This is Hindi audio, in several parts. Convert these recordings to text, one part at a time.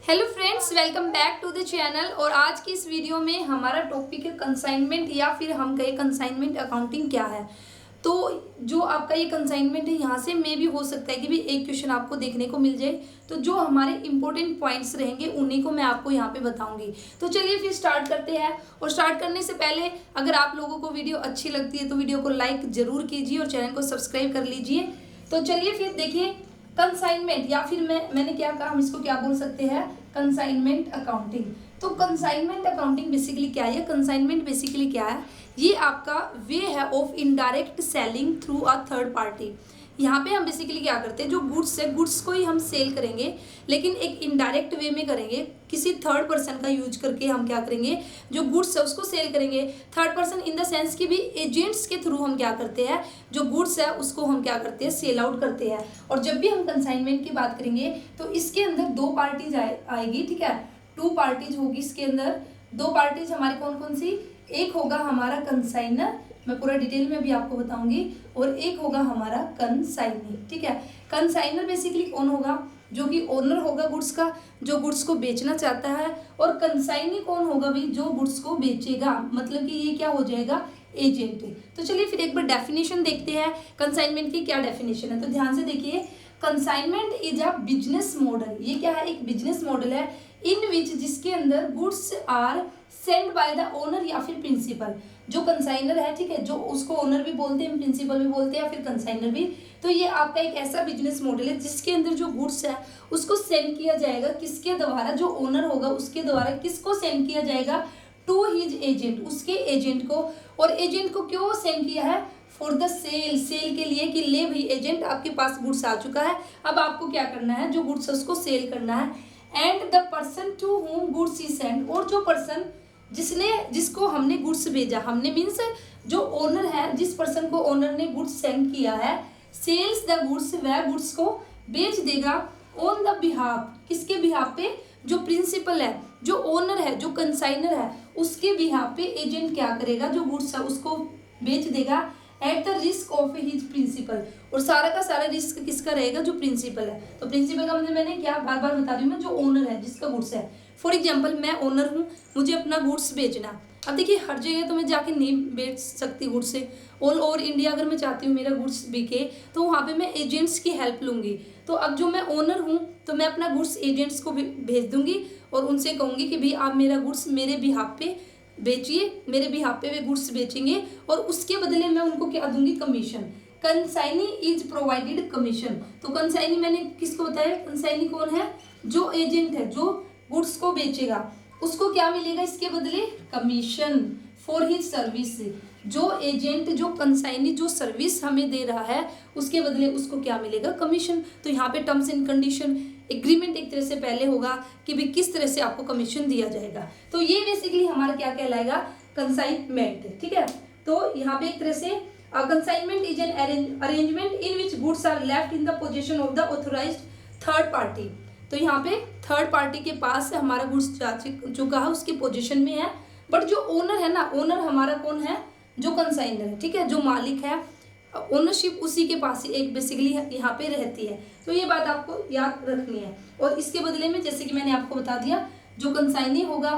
Hello friends, welcome back to the channel. और आज की इस वीडियो में हमारा टॉपिक है कंसाइनमेंट या फिर हम कहें कंसाइनमेंट अकाउंटिंग क्या है। तो जो आपका ये कंसाइनमेंट है, यहाँ से मे भी हो सकता है कि भी एक क्वेश्चन आपको देखने को मिल जाए। तो जो हमारे इंपॉर्टेंट पॉइंट्स रहेंगे उन्हीं को मैं आपको यहाँ पे बताऊंगी। तो चलिए फिर स्टार्ट करते हैं। और स्टार्ट करने से पहले अगर आप लोगों को वीडियो अच्छी लगती है तो वीडियो को लाइक जरूर कीजिए और चैनल को सब्सक्राइब कर लीजिए। तो चलिए फिर देखिए, कंसाइनमेंट या फिर मैंने क्या कहा, हम इसको क्या बोल सकते हैं, कंसाइनमेंट अकाउंटिंग। तो कंसाइनमेंट अकाउंटिंग बेसिकली क्या है, कंसाइनमेंट बेसिकली क्या है, ये आपका वे है of indirect selling through a third party. यहाँ पे हम बेसिकली क्या करते हैं, जो गुड्स है गुड्स को ही हम सेल करेंगे, लेकिन एक इनडायरेक्ट वे में करेंगे। किसी थर्ड पर्सन का यूज करके हम क्या करेंगे, जो गुड्स है उसको सेल करेंगे। Third person in the sense कि भी एजेंट्स के थ्रू हम क्या करते हैं, जो गुड्स है उसको हम क्या करते हैं, सेल आउट करते हैं। और जब भी हम कंसाइनमेंट की बात करेंगे तो इसके अंदर दो पार्टीज आएगी, ठीक है, टू पार्टीज होगी इसके अंदर। दो पार्टीज हमारी कौन कौन सी, एक होगा हमारा कंसाइनर, मैं पूरा डिटेल में भी आपको बताऊंगी, और एक होगा हमारा कंसाइनी। ठीक है, कंसाइनर बेसिकली कौन होगा, जो कि ओनर होगा गुड्स का, जो गुड्स को बेचना चाहता है। और कंसाइनी कौन होगा भी, जो गुड्स को बेचेगा, मतलब कि ये क्या हो जाएगा, एजेंट। तो चलिए फिर एक बार डेफिनेशन देखते हैं कंसाइनमेंट की क्या डेफिनेशन है। तो ध्यान से देखिए, consignment is a business model. ये क्या है, एक बिजनेस मॉडल है इन विच, जिसके अंदर goods are send by the owner या फिर प्रिंसिपल। जो कंसाइनर है, ठीक है, जो उसको ओनर भी बोलते हैं, प्रिंसिपल भी बोलते हैं, या फिर कंसाइनर भी। तो ये आपका एक ऐसा बिजनेस मॉडल है जिसके अंदर जो गुड्स है उसको सेंड किया जाएगा किसके द्वारा, जो ओनर होगा उसके द्वारा किसको सेंड किया जाएगा, टू हिज एजेंट, उसके एजेंट को। और एजेंट को क्यों सेंड किया है, फॉर द सेल, सेल के लिए, कि ले भाई एजेंट आपके पास गुड्स आ चुका है, अब आपको क्या करना है, जो गुड्स है उसको सेल करना है। And the person to whom goods is send, और जो पर्सन जिसको हमने गुड्स भेजा, हमने मीन्स जो ओनर है, जिस पर्सन को ओनर ने गुड्स सेंड किया है, सेल्स द गुड्स, वह गुड्स को बेच देगा ऑन द बिहाफ, किसके बिहाफ पे, जो प्रिंसिपल है, जो ओनर है, जो कंसाइनर है, उसके बिहाफ पे एजेंट क्या करेगा, जो गुड्स है उसको बेच देगा at the risk of his principal. और सारा का सारा रिस्क किसका रहेगा, जो प्रिंसिपल है। तो प्रिंसिपल का मतलब मैंने क्या बार बार बता रही हूँ मैं, जो ओनर है, जिसका गुड्स है। फॉर एग्जाम्पल मैं ओनर हूँ, मुझे अपना गुड्स बेचना। अब देखिए, हर जगह तो मैं जाके नहीं बेच सकती गुड्स से। ऑल ओवर इंडिया अगर मैं चाहती हूँ मेरा गुड्स बिके, तो वहाँ पे मैं एजेंट्स की हेल्प लूँगी। तो अब जो मैं ओनर हूँ, तो मैं अपना गुड्स एजेंट्स को भेज दूंगी और उनसे कहूँगी कि भाई आप मेरा गुड्स मेरे बिहाफ पे बेचिए, मेरे बिहाफ पे वे गुड्स बेचेंगे, और उसके बदले मैं उनको क्या दूंगी, commission. Consignee is provided commission. तो कंसाइनी मैंने किसको बताया, कंसाइनी कौन है, जो एजेंट है, जो गुड्स को बेचेगा, उसको क्या मिलेगा इसके बदले, कमीशन फॉर हिज सर्विस। जो एजेंट, जो कंसाइनी जो सर्विस हमें दे रहा है, उसके बदले उसको क्या मिलेगा, कमीशन। तो यहाँ पे टर्म्स एंड कंडीशन एग्रीमेंट एक तरह से पहले होगा कि भाई किस तरह से आपको कमीशन दिया जाएगा। तो ये बेसिकली हमारा क्या कहलाएगा, कंसाइनमेंट। ठीक है, तो यहाँ पे एक तरह से consignment is an arrangement in which goods are left in the position of the authorised third party. तो यहाँ पे थर्ड पार्टी के पास से हमारा गुड्स जा चुका है, उसके पोजीशन में है, बट जो ओनर है ना, ओनर हमारा कौन है, जो कंसाइनर है, ठीक है, जो मालिक है, ओनरशिप उसी के पास ही एक बेसिकली यहाँ पे रहती है। तो ये बात आपको याद रखनी है। और इसके बदले में जैसे कि मैंने आपको बता दिया, जो कंसाइनी होगा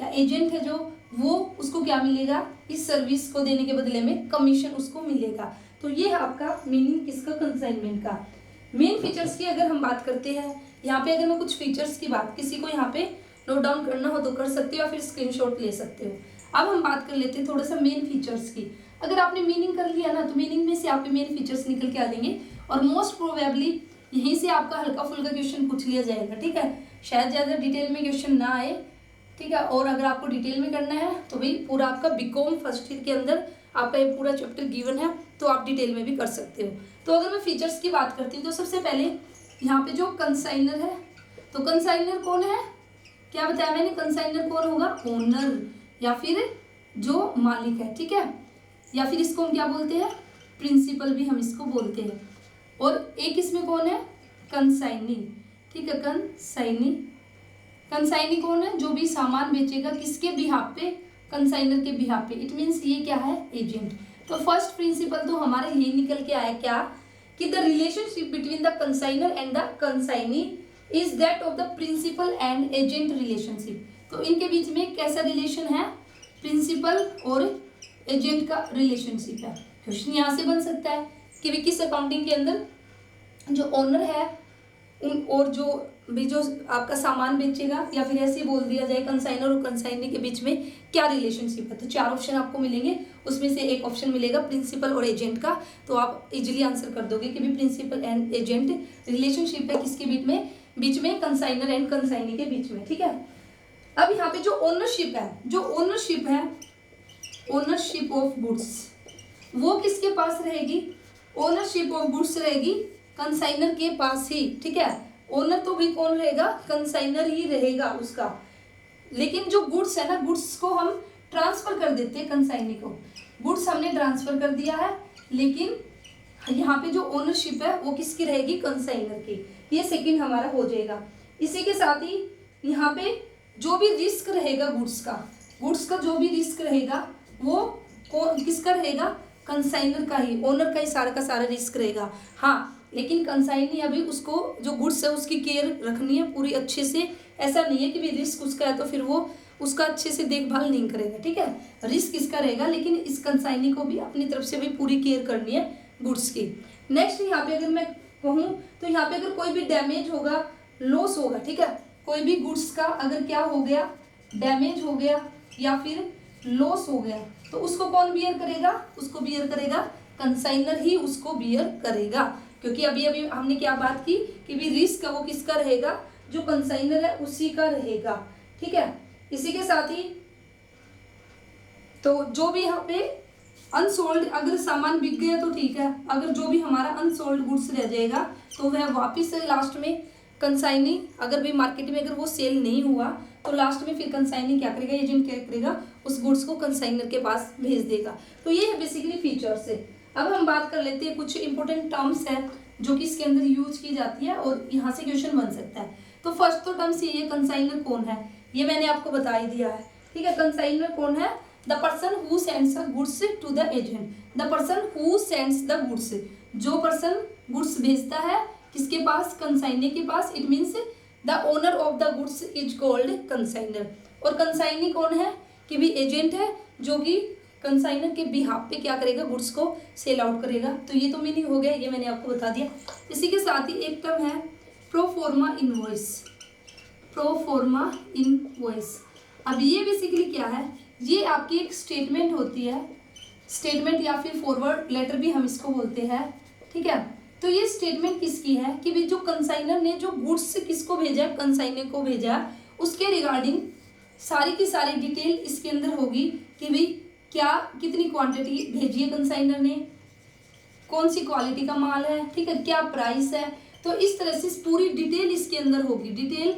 या एजेंट है जो, वो उसको क्या मिलेगा, इस सर्विस को देने के बदले में कमीशन उसको मिलेगा। तो ये है आपका मीनिंग किसका, कंसाइनमेंट का। मेन फीचर्स की अगर हम बात करते हैं, यहाँ पे अगर मैं कुछ फीचर्स की बात, किसी को यहाँ पे नोट डाउन करना हो तो कर सकते हो, या फिर स्क्रीनशॉट ले सकते हो। अब हम बात कर लेते हैं थोड़ा सा मेन फीचर्स की। अगर आपने मीनिंग कर लिया ना, तो मीनिंग में से आपके मेन फीचर्स निकल के आ जाएंगे, और मोस्ट प्रोबेबली यहीं से आपका हल्का फुल्का क्वेश्चन पूछ लिया जाएगा। ठीक है, शायद ज़्यादा डिटेल में क्वेश्चन ना आए, ठीक है। और अगर आपको डिटेल में करना है तो भाई पूरा आपका बीकॉम फर्स्ट ईयर के अंदर आपका ये पूरा चैप्टर गिवन है, तो आप डिटेल में भी कर सकते हो। तो अगर मैं फीचर्स की बात करती हूँ, तो सबसे पहले यहाँ पे जो कंसाइनर है, तो कंसाइनर कौन है, क्या बताया मैंने, कंसाइनर कौन होगा, ओनर या फिर जो मालिक है, ठीक है, या फिर इसको हम क्या बोलते हैं, प्रिंसिपल भी हम इसको बोलते हैं। और एक इसमें कौन है, कंसाइनी, ठीक है, कंसाइनी। कंसाइनी कौन है, जो भी सामान बेचेगा, किसके बिहाफ पे, कंसाइनर के बिहाफ पे। इट मीन्स ये क्या है, एजेंट। तो फर्स्ट प्रिंसिपल तो हमारा यही निकल के आया क्या, कि the relationship between the consignor and the consignee is that of the principal and agent relationship. तो इनके बीच में कैसा रिलेशन है, प्रिंसिपल और एजेंट का रिलेशनशिप है। क्वेश्चन यहाँ से बन सकता है कि भी किस अकाउंटिंग के अंदर जो ओनर है उन और जो भी जो आपका सामान बेचेगा, या फिर ऐसे ही बोल दिया जाए कंसाइनर और कंसाइनी के बीच में क्या रिलेशनशिप है। तो 4 ऑप्शन आपको मिलेंगे, उसमें से एक ऑप्शन मिलेगा प्रिंसिपल और एजेंट का। तो आप इजीली आंसर कर दोगे कि भी प्रिंसिपल एंड एजेंट रिलेशनशिप है किसके बीच में कंसाइनर एंड कंसाइनी के बीच में। ठीक है, अब यहाँ पे जो ओनरशिप है ओनरशिप ऑफ गुड्स वो किसके पास रहेगी, ओनरशिप ऑफ गुड्स रहेगी कंसाइनर के पास ही। ठीक है, ओनर तो भी कौन रहेगा, कंसाइनर ही रहेगा उसका। लेकिन जो गुड्स है ना, गुड्स को हम ट्रांसफर कर देते हैं कंसाइनी को, गुड्स हमने ट्रांसफर कर दिया है, लेकिन यहाँ पे जो ओनरशिप है वो किसकी रहेगी, कंसाइनर की। ये सेकंड हमारा हो जाएगा। इसी के साथ ही यहाँ पे जो भी रिस्क रहेगा गुड्स का जो भी रिस्क रहेगा वो किसका रहेगा, कंसाइनर का ही, ओनर का ही सारा का सारा रिस्क रहेगा। हाँ, लेकिन कंसाइनी अभी उसको जो गुड्स है उसकी केयर रखनी है पूरी अच्छे से। ऐसा नहीं है कि भी रिस्क उसका है तो फिर वो उसका अच्छे से देखभाल नहीं करेगा। ठीक है, रिस्क इसका रहेगा, लेकिन इस कंसाइनी को भी अपनी तरफ से भी पूरी केयर करनी है गुड्स की। नेक्स्ट यहाँ पे अगर मैं कहूँ तो यहाँ पे अगर कोई भी डैमेज होगा, लॉस होगा, ठीक है, कोई भी गुड्स का अगर क्या हो गया, डैमेज हो गया या फिर लॉस हो गया, तो उसको कौन बियर करेगा, उसको बियर करेगा कंसाइनर ही उसको बियर करेगा। क्योंकि अभी अभी हमने क्या बात की कि भी रिस्क वो किसका रहेगा, जो कंसाइनर है उसी का रहेगा। ठीक है, इसी के साथ ही तो जो भी यहाँ पे अनसोल्ड अगर सामान बिक गया तो ठीक है, अगर जो भी हमारा अनसोल्ड गुड्स रह जाएगा तो वह वापस से लास्ट में कंसाइनी, अगर भी मार्केट में अगर वो सेल नहीं हुआ तो लास्ट में फिर कंसाइनी क्या करेगा, एजेंट क्या करेगा, उस गुड्स को कंसाइनर के पास भेज देगा। तो ये है बेसिकली फीचर्स है। अब हम बात कर लेते हैं कुछ इंपॉर्टेंट टर्म्स है जो कि इसके अंदर यूज की जाती है और यहाँ से क्वेश्चन बन सकता है। तो फर्स्ट तो टर्म्स ये कंसाइनर कौन है, ये मैंने आपको बता ही दिया है। ठीक है, कंसाइनर कौन है, the person who sends the goods to the agent, the person who sends the goods, जो पर्सन गुड्स भेजता है किसके पास, कंसाइनी के पास। It means the owner of the goods is called consignor. और कंसाइनी कौन है कि भी एजेंट है जो कि कंसाइनर के बिहाफ पे क्या करेगा, गुड्स को सेल आउट करेगा। तो ये तो मीनिंग हो गया, ये मैंने आपको बता दिया। इसी के साथ ही एक टर्म है प्रोफॉर्मा इनवॉइस, प्रोफॉर्मा इनवॉइस। अब ये बेसिकली क्या है, ये आपकी एक स्टेटमेंट होती है, स्टेटमेंट या फिर फॉरवर्ड लेटर भी हम इसको बोलते हैं। ठीक है, तो ये स्टेटमेंट किसकी है कि भी जो कंसाइनर ने जो गुड्स किसको भेजा, कंसाइनर को भेजा, उसके रिगार्डिंग सारी की सारी डिटेल इसके अंदर होगी कि भाई क्या कितनी क्वांटिटी भेजी है कंसाइनर ने, कौन सी क्वालिटी का माल है, ठीक है, क्या प्राइस है। तो इस तरह से पूरी डिटेल इसके अंदर होगी, डिटेल,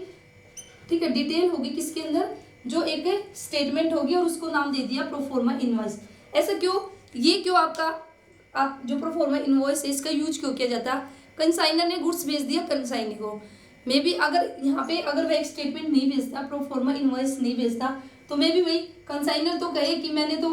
ठीक है, डिटेल होगी किसके अंदर, जो एक स्टेटमेंट होगी और उसको नाम दे दिया प्रोफॉर्मा इनवॉइस। ऐसा क्यों, ये क्यों आप जो प्रोफॉर्मा इनवॉइस है इसका यूज क्यों किया जाता है, कंसाइनर ने गुड्स भेज दिया कंसाइनी को, मे बी अगर यहाँ पे अगर वह एक स्टेटमेंट नहीं भेजता, प्रोफॉर्मा इनवॉइस नहीं भेजता, तो मे बी वही कंसाइनर तो कहे कि मैंने तो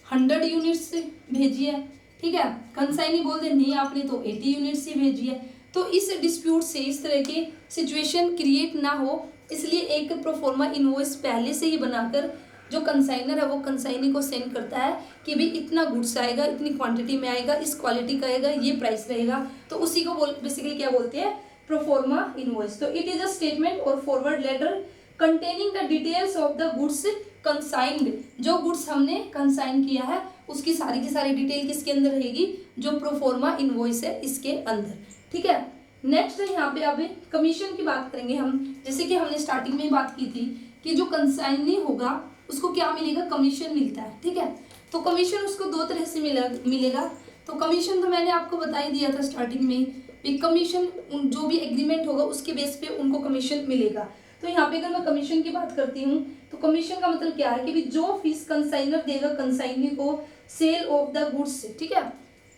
100 यूनिट्स भेजी है, ठीक है, कंसाइनी बोल दे नहीं आपने तो 80 यूनिट्स ही भेजी है। तो इस डिस्प्यूट से इस तरह के सिचुएशन क्रिएट ना हो, इसलिए एक प्रोफॉर्मा इनवॉइस पहले से ही बनाकर जो कंसाइनर है वो कंसाइनी को सेंड करता है कि भाई इतना गुड्स आएगा, इतनी क्वांटिटी में आएगा, इस क्वालिटी का आएगा, ये प्राइस रहेगा। तो उसी को बेसिकली क्या बोलते हैं, प्रोफॉर्मा इनवॉइस। तो it is a statement or forward letter containing the details of the goods consigned, जो गुड्स हमने कंसाइन किया है उसकी सारी की सारी डिटेल किसके अंदर रहेगी, जो प्रोफॉर्मा इनवॉइस है इसके अंदर। ठीक है, नेक्स्ट यहाँ पे अब कमीशन की बात करेंगे हम। जैसे कि हमने स्टार्टिंग में बात की थी कि जो कंसाइनी होगा उसको क्या मिलेगा, कमीशन मिलता है। ठीक है, तो कमीशन उसको 2 तरह से मिलेगा। तो कमीशन तो मैंने आपको बता ही दिया था स्टार्टिंग में, कमीशन जो भी एग्रीमेंट होगा उसके बेस पे उनको कमीशन मिलेगा। तो यहाँ पे अगर मैं कमीशन की बात करती हूँ तो कमीशन का मतलब क्या है कि जो फीस कंसाइनर देगा कंसाइनी को सेल ऑफ द गुड्स, ठीक है,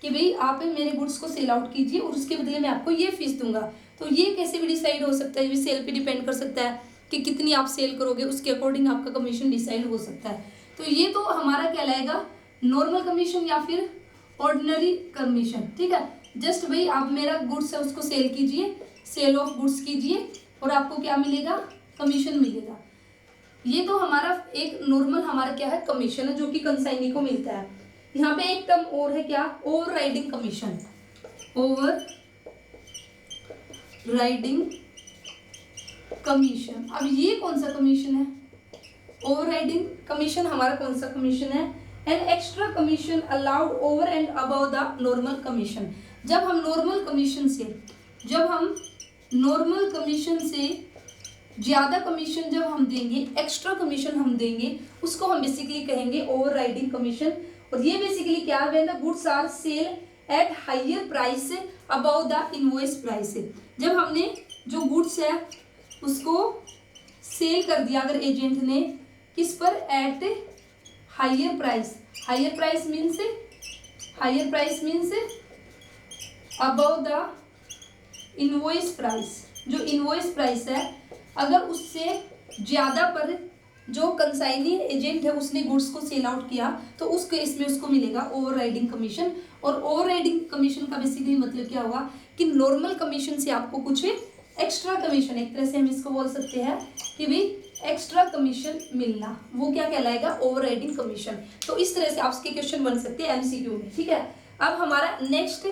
कि भाई आप मेरे गुड्स को सेल आउट कीजिए और उसके बदले में आपको ये फीस दूंगा। तो ये कैसे भी डिसाइड हो सकता है, ये भी सेल पे डिपेंड कर सकता है कि कितनी आप सेल करोगे, उसके अकॉर्डिंग आपका कमीशन डिसाइड हो सकता है। तो ये तो हमारा कहलाएगा नॉर्मल कमीशन या फिर ऑर्डिनरी कमीशन। ठीक है, जस्ट भाई आप मेरा गुड्स है उसको सेल कीजिए, सेल ऑफ गुड्स कीजिए, और आपको क्या मिलेगा, कमीशन मिलेगा। ये तो हमारा एक नॉर्मल हमारा क्या है, कमीशन है, जो कि कंसाइनी को मिलता है। यहाँ पे एक टर्म और है, क्या, over riding commission. Over riding commission. अब ये कौन सा कमीशन है, ओवर राइडिंग कमीशन हमारा कौन सा कमीशन है, an extra commission allowed over and above the normal commission. जब हम नॉर्मल कमीशन से ज्यादा कमीशन जब हम देंगे, एक्स्ट्रा कमीशन हम देंगे, उसको हम बेसिकली कहेंगे ओवर राइडिंग कमीशन। और ये बेसिकली क्या है, the goods are sell at higher price above the invoice price. जब हमने जो गुड्स है उसको सेल कर दिया अगर एजेंट ने, किस पर, at higher price. Higher price means above the invoice price. जो इनवॉइस प्राइस है अगर उससे ज़्यादा पर जो कंसाइनी एजेंट है उसने गुड्स को सेल आउट किया, तो उस केस में उसको मिलेगा ओवर राइडिंग कमीशन। और ओवर राइडिंग कमीशन का बेसिकली मतलब क्या हुआ कि नॉर्मल कमीशन से आपको कुछ एक्स्ट्रा कमीशन, एक तरह से हम इसको बोल सकते हैं कि भाई एक्स्ट्रा कमीशन मिलना, वो क्या कहलाएगा, ओवर राइडिंग कमीशन। तो इस तरह से आपके क्वेश्चन बन सकते हैं एमसीक्यू में। ठीक है, अब हमारा नेक्स्ट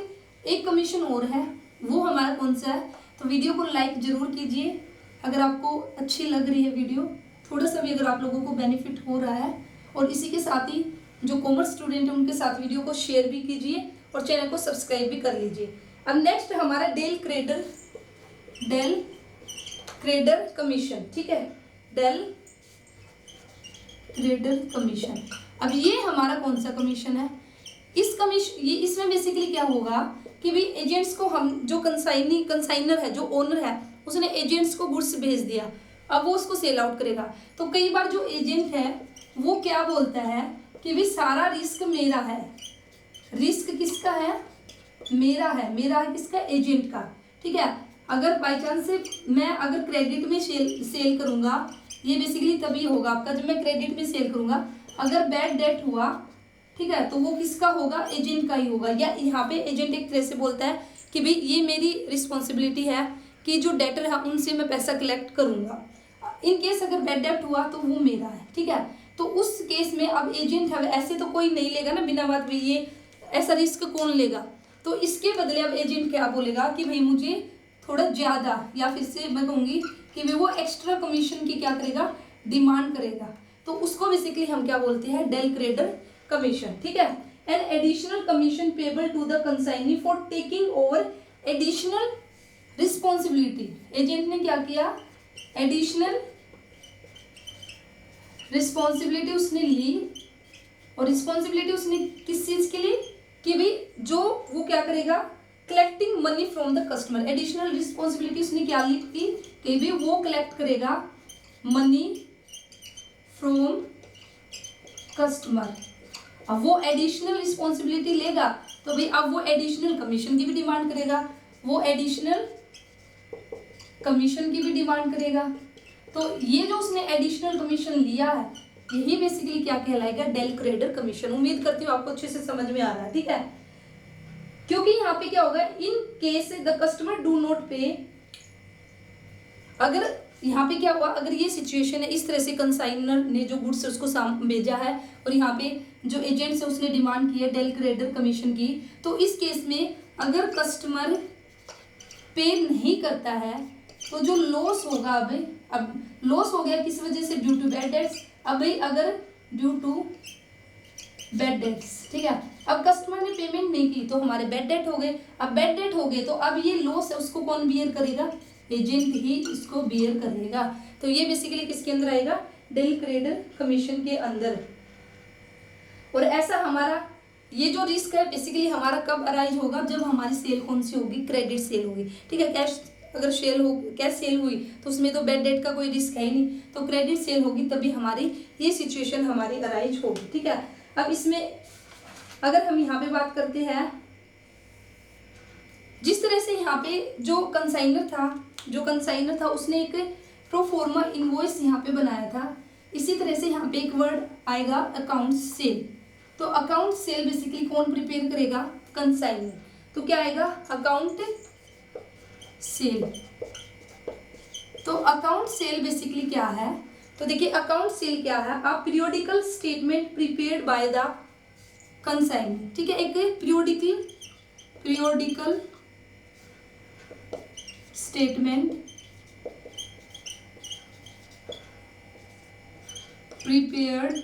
एक कमीशन और है, वो हमारा कौन सा है। तो वीडियो को लाइक जरूर कीजिए अगर आपको अच्छी लग रही है वीडियो, थोड़ा सा भी अगर आप लोगों को बेनिफिट हो रहा है। और इसी के साथ ही जो कॉमर्स स्टूडेंट है उनके साथ वीडियो को शेयर भी कीजिए और चैनल को सब्सक्राइब भी कर लीजिए। अब नेक्स्ट हमारा डेल क्रेडर कमीशन। ठीक है, डेल क्रेडर कमीशन। अब ये हमारा कौन सा कमीशन है, इस कमीशन, ये इसमें बेसिकली क्या होगा कि भाई एजेंट्स को हम जो कंसाइनर है, जो ओनर है, उसने एजेंट्स को गुड्स भेज दिया, अब वो उसको सेल आउट करेगा। तो कई बार जो एजेंट है वो क्या बोलता है कि भाई सारा रिस्क मेरा है। रिस्क किसका है, मेरा है किसका, एजेंट का। ठीक है, अगर बाई चांस से मैं अगर क्रेडिट में सेल करूंगा, ये बेसिकली तभी होगा आपका जब मैं क्रेडिट में सेल करूंगा। अगर बैड डेट हुआ, ठीक है, तो वो किसका होगा, एजेंट का ही होगा। या यहाँ पे एजेंट एक तरह से बोलता है कि भाई ये मेरी रिस्पॉन्सिबिलिटी है कि जो डेटर है उनसे मैं पैसा कलेक्ट करूंगा। इन केस अगर बैड डेट हुआ तो वो मेरा है। ठीक है, तो उस केस में अब एजेंट है, ऐसे तो कोई नहीं लेगा ना बिना बात, भाई ये ऐसा रिस्क कौन लेगा। तो इसके बदले अब एजेंट क्या बोलेगा कि भाई मुझे थोड़ा ज़्यादा, या फिर से मैं कहूँगी कि भाई वो एक्स्ट्रा कमीशन की क्या करेगा, डिमांड करेगा। तो उसको बेसिकली हम क्या बोलते हैं, डेल क्रेडर कमीशन। ठीक है, an additional commission payable to the consignee for taking over additional responsibility. Agent ने क्या किया, एडिशनल रिस्पॉन्सिबिलिटी उसने ली, और रिस्पॉन्सिबिलिटी उसने किस चीज के लिए, कि भाई जो वो क्या करेगा, collecting money from the customer. Additional responsibility उसने क्या ली की कि भाई वो कलेक्ट करेगा मनी फ्रॉम कस्टमर। अब वो एडिशनल रिस्पॉन्सिबिलिटी लेगा तो भाई अब वो एडिशनल कमीशन की भी डिमांड करेगा, वो एडिशनल कमीशन की भी डिमांड करेगा। तो ये जो उसने एडिशनल कमीशन लिया है, यही बेसिकली क्या कहलाएगा, डेल क्रेडर कमीशन। उम्मीद करती हूँ आपको अच्छे से समझ में आ रहा है। ठीक है, क्योंकि यहाँ पे क्या होगा, in case the customer do not पे, अगर यहाँ पे क्या हुआ, अगर ये सिचुएशन है, इस तरह से कंसाइनर ने जो गुड्स है उसको भेजा है और यहाँ पे जो एजेंट है उसने डिमांड की है डेल क्रेडर कमीशन की, तो इस केस में अगर कस्टमर पे नहीं करता है तो जो लॉस होगा, अब लॉस हो गया किस वजह से, ड्यू टू बैड डेट्स। अब भाई अगर ड्यू टू बैड डेट्स, ठीक है, अब कस्टमर ने पेमेंट नहीं की तो हमारे बैड डेट हो गए। अब बैड डेट हो गए तो अब ये लॉस है उसको कौन बियर करेगा, एजेंट ही इसको बियर करेगा। तो ये बेसिकली किसके अंदर आएगा, डेल क्रेडर कमीशन के अंदर। और ऐसा हमारा ये जो रिस्क है बेसिकली हमारा कब अराइज होगा, जब हमारी सेल कौन सी होगी, क्रेडिट सेल होगी। ठीक है, कैश अगर कैश सेल हुई तो उसमें तो बैड डेट का कोई रिस्क है ही नहीं, तो क्रेडिट सेल होगी तभी हमारी ये सिचुएशन हमारी अराइज होगी। ठीक है, अब इसमें अगर हम यहाँ पे बात करते हैं, जिस तरह से यहाँ पे जो कंसाइनर था उसने एक प्रोफॉर्मा इनवॉइस यहाँ पे बनाया था, इसी तरह से यहाँ पे एक वर्ड आएगा अकाउंट सेल। तो अकाउंट सेल बेसिकली कौन प्रिपेयर करेगा, कंसाइनर। तो क्या आएगा, अकाउंट सेल। तो अकाउंट सेल बेसिकली क्या है, तो देखिए अकाउंट सेल क्या है, आप periodical statement prepared by the consignee, ठीक है, एक periodical statement prepared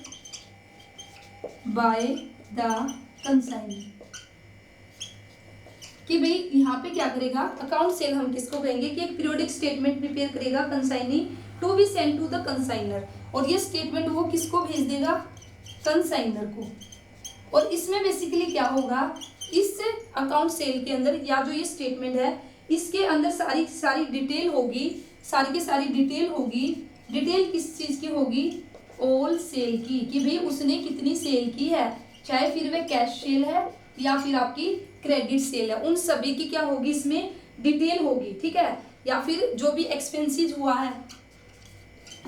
by the consignee, कि भाई यहाँ पे क्या करेगा अकाउंट सेल, हम किसको कहेंगे कि एक पीरियोडिक स्टेटमेंट प्रिपेयर करेगा consignee to be send to the consignor, और ये स्टेटमेंट वो किसको भेज देगा, कंसाइनर को। और इसमें बेसिकली क्या होगा, इस अकाउंट सेल के अंदर या जो ये स्टेटमेंट है इसके अंदर सारी सारी डिटेल होगी, सारी की सारी डिटेल होगी। डिटेल किस चीज़ की होगी, ऑल सेल की, कि भाई उसने कितनी सेल की है, चाहे फिर वह कैश सेल है या फिर आपकी क्रेडिट सेल है, उन सभी की क्या होगी इसमें डिटेल होगी, ठीक है। या फिर जो भी एक्सपेंसेस हुआ है,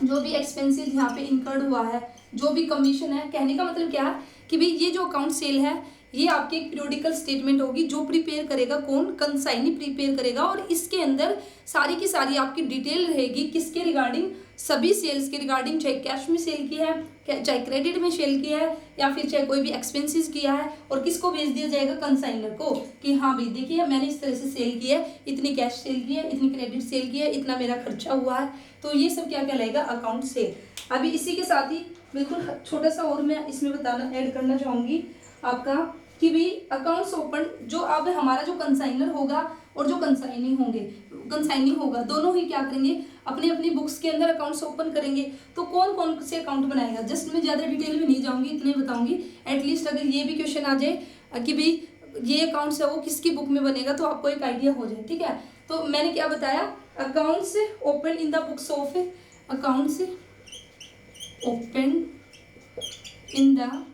जो भी एक्सपेंसेस यहाँ पे इनकर्ड हुआ है, जो भी कमीशन है, कहने का मतलब क्या है कि भाई ये जो अकाउंट सेल है ये आपकी एक पीरियोडिकल स्टेटमेंट होगी जो प्रिपेयर करेगा कौन, कंसाइनी प्रिपेयर करेगा, और इसके अंदर सारी की सारी आपकी डिटेल रहेगी किसके रिगार्डिंग, सभी सेल्स के रिगार्डिंग, चाहे कैश में सेल की है, चाहे क्रेडिट में सेल की है, या फिर चाहे कोई भी एक्सपेंसेस किया है, और किसको भेज दिया जाएगा, कंसाइनर को, कि हाँ भाई देखिए मैंने इस तरह से सेल की है, इतनी कैश सेल की है, इतनी क्रेडिट सेल की है, इतना मेरा खर्चा हुआ है। तो ये सब क्या कहलाएगा, अकाउंट सेल। अभी इसी के साथ ही बिल्कुल छोटा सा और मैं इसमें बताना ऐड करना चाहूँगी आपका, कि भाई अकाउंट्स ओपन, जो अब हमारा जो कंसाइनर होगा और जो कंसाइनी होगा दोनों ही क्या करेंगे, अपनी अपनी बुक्स के अंदर अकाउंट्स ओपन करेंगे। तो कौन कौन से अकाउंट बनाएगा, जस्ट मैं ज़्यादा डिटेल में नहीं जाऊंगी, इतने बताऊंगी। एटलीस्ट अगर ये भी क्वेश्चन आ जाए कि भाई ये अकाउंट्स है वो किसकी बुक में बनेगा, तो आपको एक आइडिया हो जाए, ठीक है। तो मैंने क्या बताया, accounts open in the books of, accounts open in the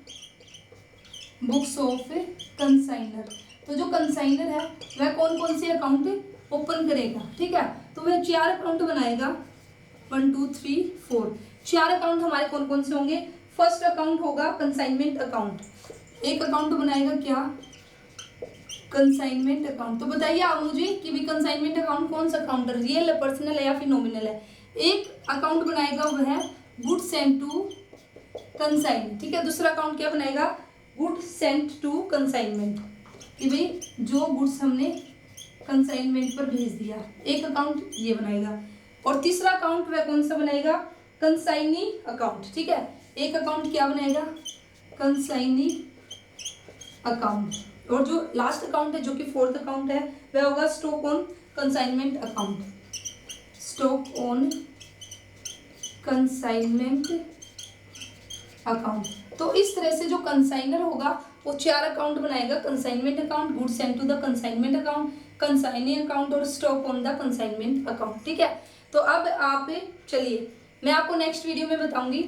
books of consignor. तो जो कंसाइनर है वह कौन कौन से अकाउंट ओपन करेगा, ठीक है। तो वह 4 अकाउंट बनाएगा, 1 2 3 4, 4 अकाउंट हमारे कौन कौन से होंगे। फर्स्ट अकाउंट होगा कंसाइनमेंट अकाउंट, एक अकाउंट बनाएगा क्या, कंसाइनमेंट अकाउंट। तो बताइए आप मुझे कि भी कंसाइनमेंट अकाउंट कौन सा अकाउंट है, रियल है, पर्सनल है या फिर नॉमिनल है। एक अकाउंट बनाएगा वह है गुड्स सेंट टू कंसाइन, ठीक है। दूसरा अकाउंट क्या बनाएगा, गुड्स सेंट टू कंसाइनमेंट, कि भाई जो गुड्स हमने कंसाइनमेंट पर भेज दिया, एक अकाउंट ये बनाएगा। और तीसरा अकाउंट वह कौन सा बनाएगा, कंसाइनी अकाउंट, ठीक है। एक अकाउंट क्या बनाएगा, कंसाइनी अकाउंट। और जो लास्ट अकाउंट है जो कि फोर्थ अकाउंट है वह होगा stock on consignment account, stock on consignment account. तो इस तरह से जो कंसाइनर होगा वो 4 अकाउंट बनाएगा, consignment account, goods sent to the consignment account, consignee account और stock on the consignment account, ठीक है। तो अब आप चलिए मैं आपको नेक्स्ट वीडियो में बताऊंगी,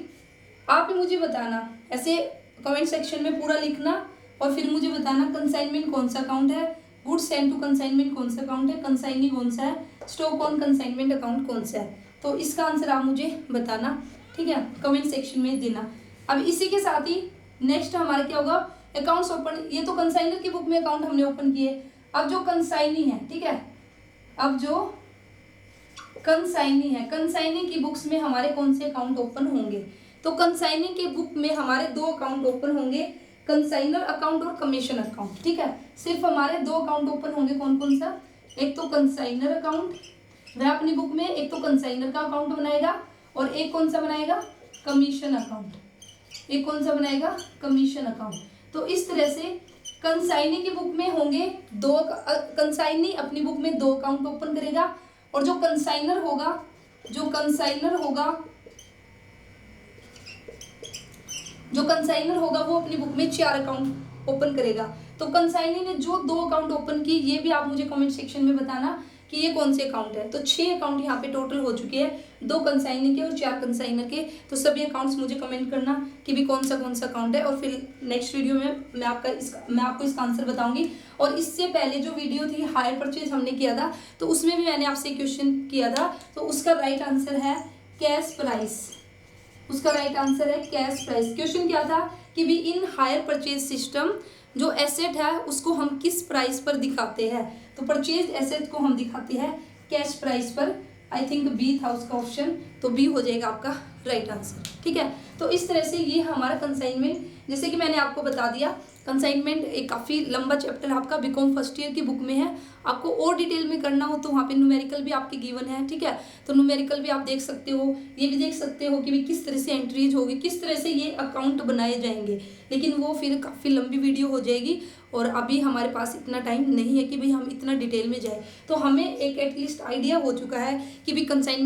आप मुझे बताना ऐसे कमेंट सेक्शन में पूरा लिखना, और फिर मुझे बताना कंसाइनमेंट कौन सा अकाउंट है, गुड्स सेंट टू कंसाइनमेंट कौन सा अकाउंट है, कंसाइनी कौन सा है, स्टॉक ऑन कंसाइनमेंट अकाउंट कौन सा है। तो इसका आंसर आप मुझे बताना, ठीक है, कमेंट सेक्शन में देना। अब इसी के साथ ही नेक्स्ट हमारा क्या होगा, अकाउंट्स ओपन। ये तो कंसाइनर की बुक में अकाउंट हमने ओपन किए। अब जो कंसाइनी है, ठीक है, अब जो कंसाइनी है, कंसाइनी की बुक्स में हमारे कौन से अकाउंट ओपन होंगे। तो कंसाइनी की बुक में हमारे 2 अकाउंट ओपन होंगे, कंसाइनर अकाउंट और कमीशन अकाउंट, ठीक है। सिर्फ हमारे 2 अकाउंट ओपन होंगे, कौन कौन सा, एक तो कंसाइनर अकाउंट, वह अपनी बुक में एक तो कंसाइनर का अकाउंट बनाएगा, और एक कौन सा बनाएगा, कमीशन अकाउंट, एक कौन सा बनाएगा, कमीशन अकाउंट। तो इस तरह से कंसाइनी की बुक में होंगे 2, कंसाइनी अपनी बुक में 2 अकाउंट ओपन करेगा, और जो कंसाइनर होगा जो कंसाइनर होगा वो अपनी बुक में 4 अकाउंट ओपन करेगा। तो कंसाइनी ने जो 2 अकाउंट ओपन किए ये भी आप मुझे कमेंट सेक्शन में बताना कि ये कौन से अकाउंट है। तो 6 अकाउंट यहाँ पे टोटल हो चुके हैं, 2 कंसाइनी के और 4 कंसाइनर के। तो सभी अकाउंट्स मुझे कमेंट करना कि भी कौन सा अकाउंट है, और फिर नेक्स्ट वीडियो में मैं आपको इसका आंसर बताऊंगी। और इससे पहले जो वीडियो थी हायर परचेज हमने किया था, तो उसमें भी मैंने आपसे क्वेश्चन किया था, तो उसका राइट आंसर है कैश प्राइस, उसका राइट आंसर है कैश प्राइस। क्वेश्चन क्या था कि भी इन हायर परचेज सिस्टम जो एसेट है उसको हम किस प्राइस पर दिखाते हैं। तो परचेज एसेट को हम दिखाते हैं कैश प्राइस पर। आई थिंक बी था उसका ऑप्शन, तो बी हो जाएगा आपका राइट आंसर। ठीक है, तो इस तरह से ये हमारा कंसाइनमेंट, जैसे कि मैंने आपको बता दिया, कंसाइनमेंट एक काफ़ी लंबा चैप्टर आपका बीकॉम फर्स्ट ईयर की बुक में है। आपको और डिटेल में करना हो तो वहाँ पे न्यूमेरिकल भी आपके गिवन है। ठीक है, तो न्यूमेरिकल भी आप देख सकते हो, ये भी देख सकते हो कि भी किस तरह से एंट्रीज होगी, किस तरह से ये अकाउंट बनाए जाएंगे, लेकिन वो फिर काफ़ी लंबी वीडियो हो जाएगी और अभी हमारे पास इतना टाइम नहीं है कि भाई हम इतना डिटेल में जाए। तो हमें एक एटलीस्ट आइडिया हो चुका है कि भी कंसाइनमेंट